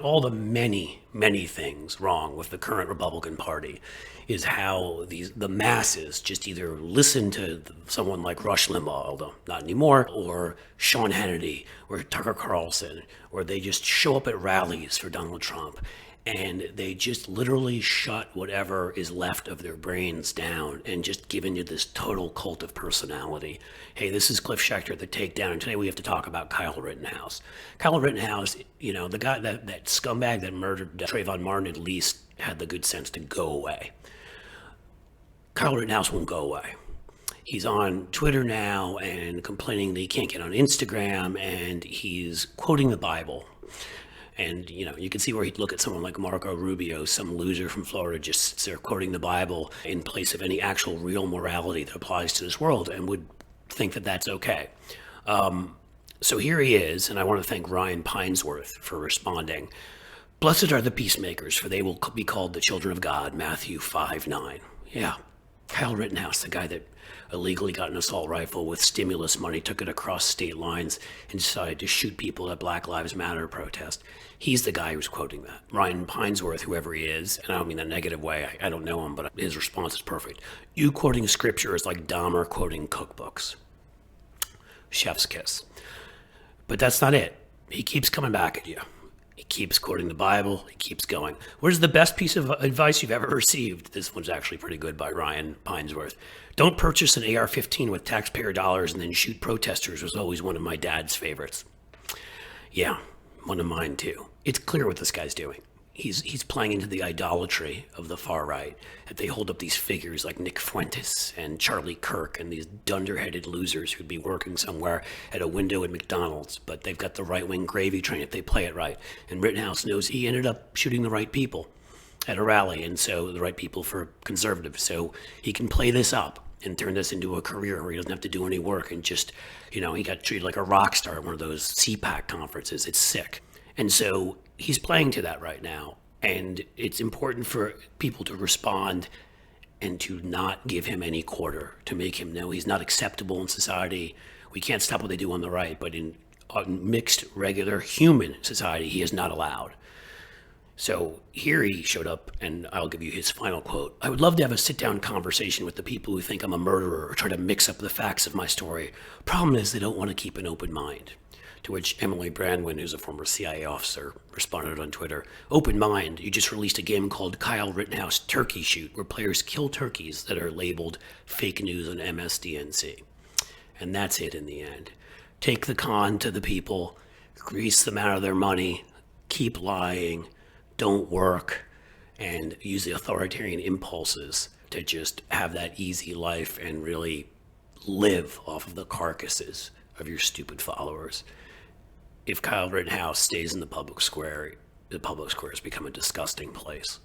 All the many, many things wrong with the current Republican Party is how the masses just either listen to someone like Rush Limbaugh, although not anymore, or Sean Hannity, or Tucker Carlson, or they just show up at rallies for Donald Trump, and they just literally shut whatever is left of their brains down and just give into this total cult of personality. Hey, this is Cliff Schecter, The Takedown, and today we have to talk about Kyle Rittenhouse. Kyle Rittenhouse, the guy, that scumbag that murdered Trayvon Martin, at least had the good sense to go away. Kyle Rittenhouse won't go away. He's on Twitter now and complaining that he can't get on Instagram, and he's quoting the Bible. And, you can see where he'd look at someone like Marco Rubio, some loser from Florida, just sits there quoting the Bible in place of any actual real morality that applies to this world, and would think that that's okay. So here he is, and I want to thank Ryan Pinesworth for responding. Blessed are the peacemakers, for they will be called the children of God, Matthew 5:9. Yeah, Kyle Rittenhouse, the guy that illegally got an assault rifle with stimulus money, took it across state lines, and decided to shoot people at Black Lives Matter protest. He's the guy who's quoting that. Ryan Pinesworth, whoever he is, and I don't mean in a negative way, I don't know him, but his response is perfect. You quoting scripture is like Dahmer quoting cookbooks. Chef's kiss. But that's not it. He keeps coming back at you. He keeps quoting the Bible. He keeps going. What is the best piece of advice you've ever received? This one's actually pretty good, by Ryan Pinesworth. Don't purchase an AR-15 with taxpayer dollars and then shoot protesters was always one of my dad's favorites. Yeah, one of mine too. It's clear what this guy's doing. He's playing into the idolatry of the far right. That they hold up these figures like Nick Fuentes and Charlie Kirk and these dunderheaded losers who'd be working somewhere at a window at McDonald's, but they've got the right-wing gravy train if they play it right. And Rittenhouse knows he ended up shooting the right people at a rally, and so the right people for conservatives. So he can play this up and turn this into a career where he doesn't have to do any work and just, he got treated like a rock star at one of those CPAC conferences. It's sick. And so he's playing to that right now. And it's important for people to respond and to not give him any quarter, to make him know he's not acceptable in society. We can't stop what they do on the right, but in a mixed, regular human society, he is not allowed. So here he showed up, and I'll give you his final quote. I would love to have a sit-down conversation with the people who think I'm a murderer or try to mix up the facts of my story. Problem is, they don't want to keep an open mind. To which Emily Brandwin, who's a former CIA officer, responded on Twitter, open mind, you just released a game called Kyle Rittenhouse Turkey Shoot, where players kill turkeys that are labeled fake news on MSDNC. And that's it in the end. Take the con to the people, grease them out of their money, keep lying, don't work, and use the authoritarian impulses to just have that easy life and really live off of the carcasses of your stupid followers. If Kyle Rittenhouse stays in the public square has become a disgusting place.